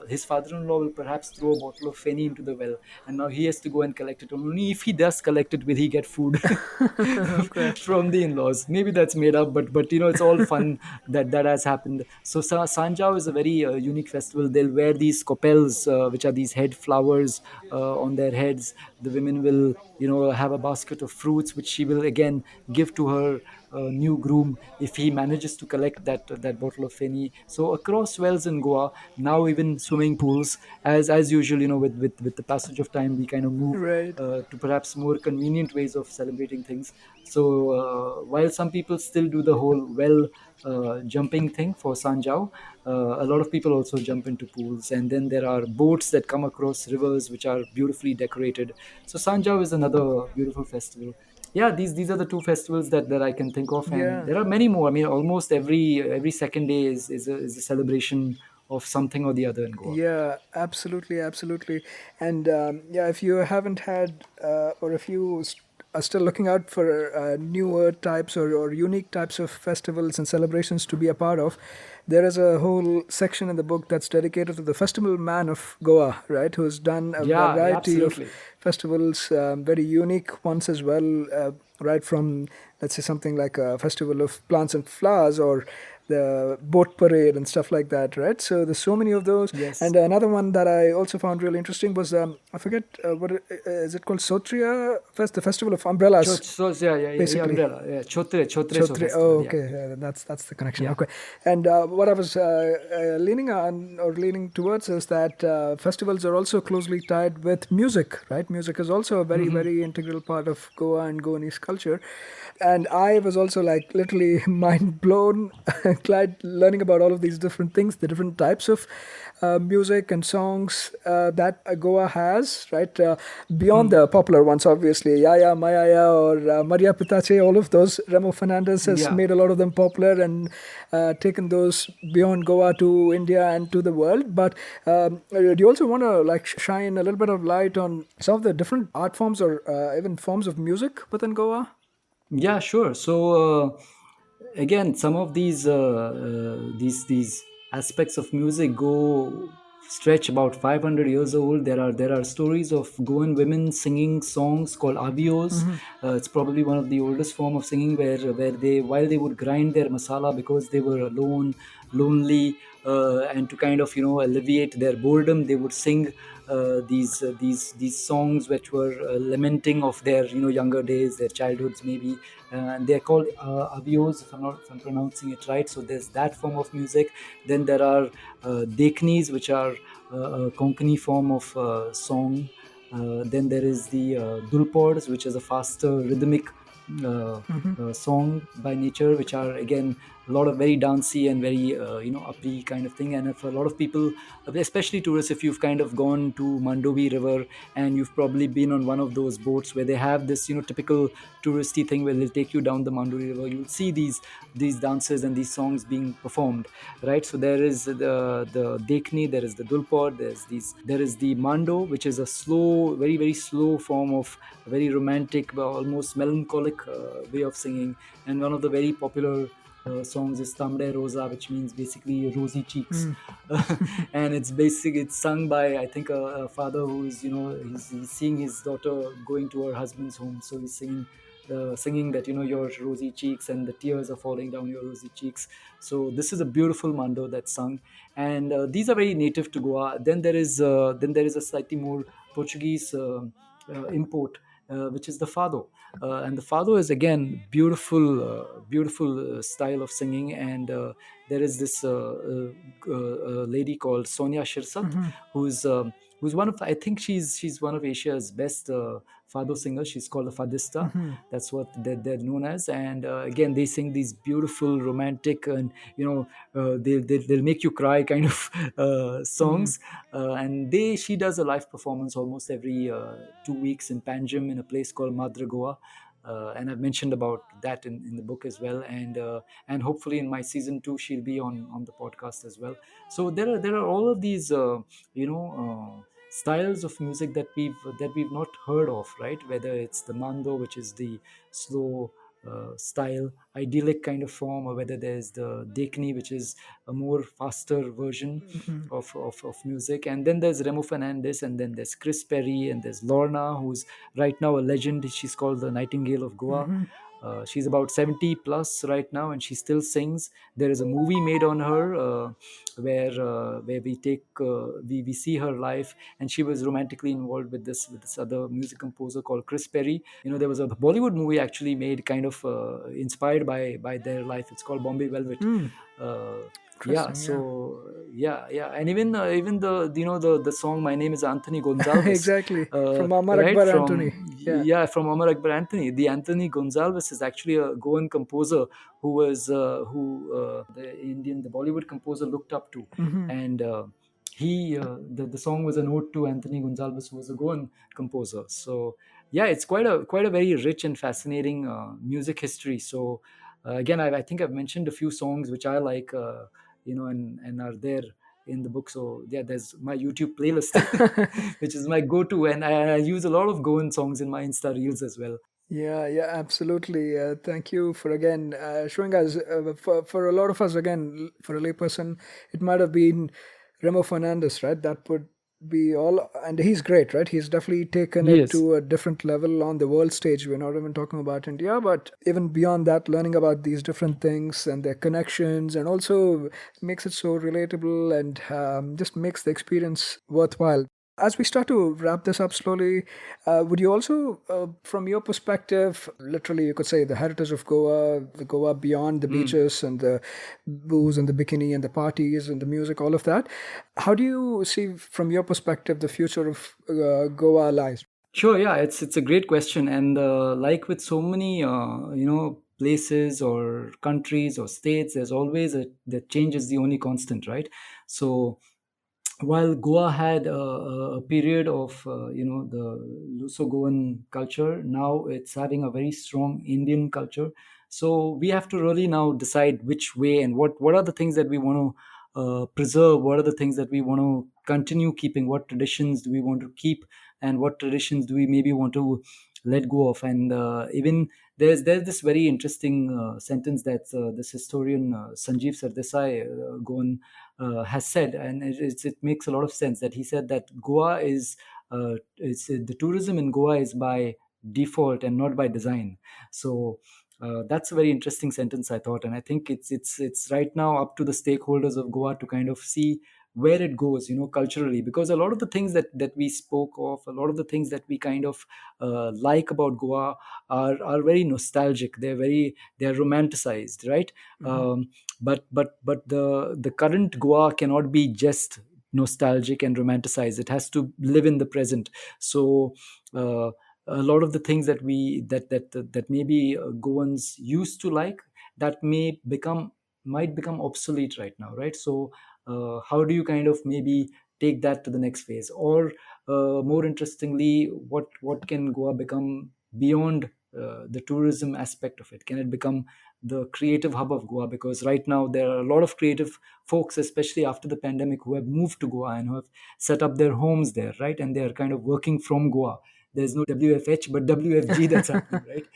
his father-in-law will perhaps throw a bottle of Fini into the well, and now he has to go and collect it. Only if he does collect it will he get food Okay. from the in-laws. Maybe that's made up, but it's all fun that has happened. So Sanjao is a very unique festival. They'll wear these copels, which are these head flowers on their heads. The women will, have a basket of fruits, which she will again give to her new groom if he manages to collect that bottle of Feni. So across wells in Goa, now even swimming pools, as usual, with the passage of time, we kind of move Right. to perhaps more convenient ways of celebrating things. So while some people still do the whole well jumping thing for Sanjao, a lot of people also jump into pools, and then there are boats that come across rivers which are beautifully decorated. So Sanjao is another beautiful festival. Yeah, these are the two festivals that I can think of, and Yeah. there are many more. I mean, almost every second day is a celebration of something or the other in Goa. Yeah, absolutely, absolutely. And yeah, if you haven't had, or if you are still looking out for newer types or unique types of festivals and celebrations to be a part of, there is a whole section in the book that's dedicated to the festival man of Goa, right? Who's done a Yeah, variety of absolutely. festivals, very unique ones as well, right from, let's say, something like a festival of plants and flowers or the boat parade and stuff like that, right? So there's so many of those. Yes. And another one that I also found really interesting was I forget is it called Sotria Fest, the festival of umbrellas, Yeah, basically. umbrella. Yeah, Chotre Chotre. Oh, festival. Yeah, okay. That's the connection. yeah. Okay. And what I was leaning on or leaning towards is that festivals are also closely tied with music, right? Music is also a very, Hmm. very integral part of Goa and Goanese culture. And I was also like literally mind blown, Clyde, learning about all of these different things, the different types of music and songs that Goa has, right? Beyond the popular ones, obviously, Yaya, Mayaya, or Maria Pitache, all of those. Remo Fernandez has Yeah. made a lot of them popular and taken those beyond Goa to India and to the world. But do you also want to like shine a little bit of light on some of the different art forms or even forms of music within Goa? Yeah, sure. So again, some of these aspects of music go stretch about 500 years old. There are stories of Goan women singing songs called avios. It's probably one of the oldest form of singing where they, while they would grind their masala because they were alone, lonely, and to kind of alleviate their boredom, they would sing these songs which were lamenting of their younger days, their childhoods maybe, and they're called avios, if I'm pronouncing it right. So there's that form of music. Then there are deknis, which are a Konkani form of song. Then there is the dulpods, which is a faster rhythmic uh, song by nature, which are again a lot of very dancey and very uppy kind of thing. And if a lot of people, especially tourists, if you've kind of gone to Mandovi River and you've probably been on one of those boats where they have this typical touristy thing where they'll take you down the Mandovi River, you'll see these dances and these songs being performed, right? So there is the dekni, there is the dulpod, there is the mando, which is a slow, very very slow form of a very romantic, almost melancholic way of singing. And one of the very popular songs is Tamre Rosa, which means basically rosy cheeks. And it's sung by, I think, a father who's he's seeing his daughter going to her husband's home, so he's singing that your rosy cheeks, and the tears are falling down your rosy cheeks. So this is a beautiful mando that's sung, and these are very native to Goa. Then there is a slightly more Portuguese import, which is the fado. And the fado is again beautiful style of singing. And there is this lady called Sonia Shirsat, who's one of, I think she's one of Asia's best fado singers. She's called a fadista. That's what they're known as. And again, they sing these beautiful, romantic, and they'll make you cry kind of songs. And she does a live performance almost every 2 weeks in Panjim, in a place called Madra Goa. And I've mentioned about that in the book as well. And hopefully in my season 2 she'll be on the podcast as well. So there are all of these styles of music that we've not heard of, right? Whether it's the mando, which is the slow style, idyllic kind of form, or whether there's the dekni, which is a more faster version of music. And then there's Remo Fernandez, and then there's Chris Perry, and there's Lorna, who's right now a legend. She's called the Nightingale of Goa. She's about 70 plus right now, and she still sings. There is a movie made on her, where we see her life, and she was romantically involved with this other music composer called Chris Perry. There was a Bollywood movie actually made, kind of inspired by their life. It's called Bombay Velvet. Uh, yeah. Interesting, yeah. So yeah, and even the song "My Name Is Anthony Gonzalez," Exactly. From Amar right, Akbar from Anthony. Yeah. yeah, from Omar Akbar Anthony. The Anthony Gonzalez is actually a Goan composer who the Bollywood composer looked up to. And the song was a note to Anthony Gonzalez, who was a Goan composer. So yeah, it's quite a very rich and fascinating music history. So again, I think I've mentioned a few songs which I like, and are there in the book. So yeah, there's my YouTube playlist, which is my go-to, and I use a lot of Goan songs in my Insta reels as well. Yeah, absolutely. Thank you for again showing us. For a lot of us, again, for a layperson, it might have been Remo Fernandez, right? That would be all. And he's great, right? He's definitely taken it Yes. to a different level on the world stage. We're not even talking about India, but even beyond that, learning about these different things and their connections, and also makes it so relatable and just makes the experience worthwhile. As we start to wrap this up slowly, would you also, from your perspective, literally, you could say the heritage of Goa, the Goa beyond the beaches and the booze and the bikini and the parties and the music, all of that, how do you see, from your perspective, the future of Goa lies? Sure, yeah, it's a great question, and like with so many places or countries or states, there's always that change is the only constant, right? So while Goa had a period of the Luso-Goan culture, now it's having a very strong Indian culture. So we have to really now decide which way and what are the things that we want to preserve, what are the things that we want to continue keeping, what traditions do we want to keep, and what traditions do we maybe want to let go of. And even there's this very interesting sentence that this historian Sanjeev Sardesai Goan has said, and it makes a lot of sense, that he said that Goa is the tourism in Goa is by default and not by design. So that's a very interesting sentence, I thought, and I think it's right now up to the stakeholders of Goa to kind of see where it goes, culturally, because a lot of the things that we spoke of, a lot of the things that we kind of like about Goa are very nostalgic. They're romanticized, right? Mhm. But the current Goa cannot be just nostalgic and romanticized. It has to live in the present. So uh, a lot of the things that maybe Goans used to like, that might become obsolete right now, right? So how do you kind of maybe take that to the next phase, or more interestingly, what can Goa become beyond the tourism aspect of it? Can it become the creative hub of Goa? Because right now there are a lot of creative folks, especially after the pandemic, who have moved to Goa and who have set up their homes there, right? And they are kind of working from Goa. There's no WFH but WFG that's happening, right?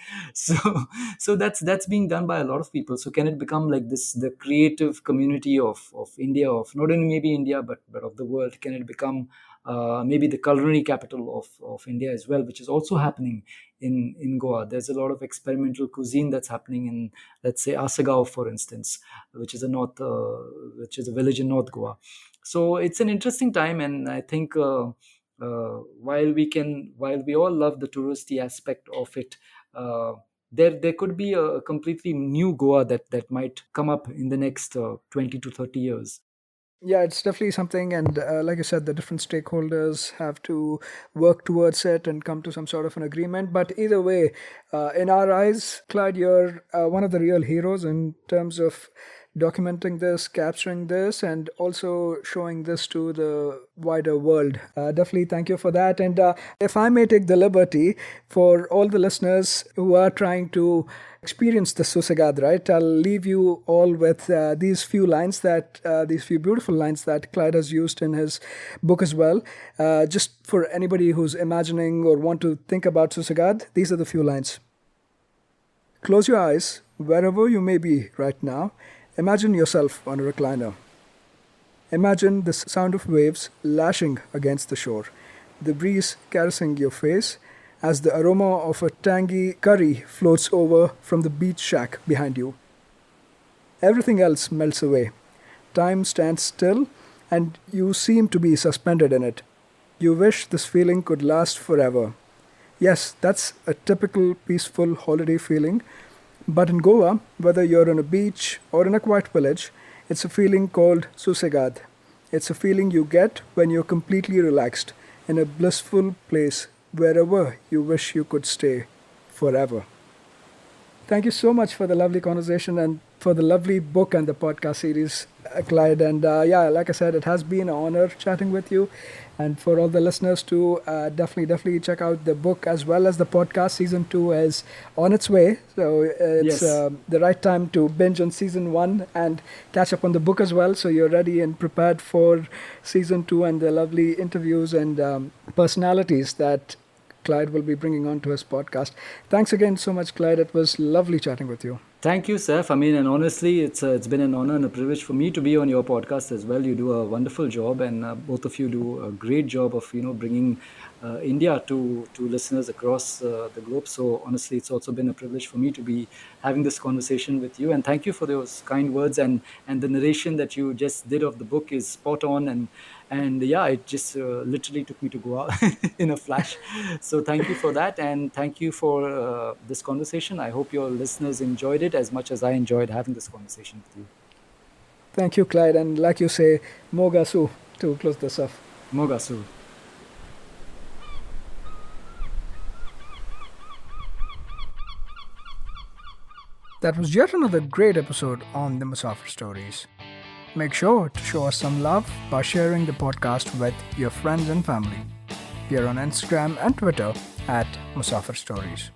So that's being done by a lot of people. So can it become like this, the creative community of India, of not only maybe India but of the world? Can it become maybe the culinary capital of India as well, which is also happening in Goa? There's a lot of experimental cuisine that's happening in, let's say, Asagaon, for instance, which is which is a village in North Goa. So it's an interesting time, and I think while we all love the touristy aspect of it, there could be a completely new Goa that might come up in the next 20 to 30 years. Yeah, it's definitely something, and like I said, the different stakeholders have to work towards it and come to some sort of an agreement. But either way, in our eyes, Clyde, you're one of the real heroes in terms of documenting this, capturing this, and also showing this to the wider world. Definitely thank you for that. And if I may take the liberty, for all the listeners who are trying to experience the Susegad, right? I'll leave you all with these few beautiful lines that Clyde has used in his book as well. Just for anybody who's imagining or want to think about Susegad, these are the few lines. Close your eyes, wherever you may be right now. Imagine yourself on a recliner. Imagine the sound of waves lashing against the shore, the breeze caressing your face as the aroma of a tangy curry floats over from the beach shack behind you. Everything else melts away. Time stands still, and you seem to be suspended in it. You wish this feeling could last forever. Yes, that's a typical peaceful holiday feeling. But in Goa, whether you're on a beach or in a quiet village, it's a feeling called Susegad. It's a feeling you get when you're completely relaxed in a blissful place wherever you wish you could stay forever. Thank you so much for the lovely conversation and for the lovely book and the podcast series, Clyde. And yeah, like I said, it has been an honor chatting with you. And for all the listeners to definitely check out the book as well as the podcast. Season 2 is on its way. So it's Yes. the right time to binge on season 1 and catch up on the book as well. So you're ready and prepared for season 2 and the lovely interviews and personalities that Clyde will be bringing on to his podcast. Thanks again so much, Clyde. It was lovely chatting with you. Thank you, Seth. I mean, and honestly, it's been an honor and a privilege for me to be on your podcast as well. You do a wonderful job, and both of you do a great job of bringing India to listeners across the globe. So honestly, it's also been a privilege for me to be having this conversation with you. And thank you for those kind words, and the narration that you just did of the book is spot on, and yeah, it just literally took me to Goa in a flash. So thank you for that, and thank you for this conversation. I hope your listeners enjoyed it as much as I enjoyed having this conversation with you. Thank you, Clyde. And like you say, Mogasu to close this off. Mogasu. That was yet another great episode on the Musafir Stories. Make sure to show us some love by sharing the podcast with your friends and family. We are on Instagram and Twitter at Musafir Stories.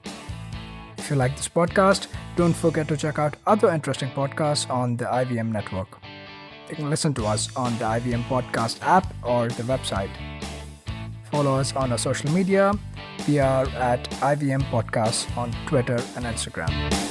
If you like this podcast, don't forget to check out other interesting podcasts on the IVM network. You can listen to us on the IVM podcast app or the website. Follow us on our social media. We are at IVM Podcasts on Twitter and Instagram.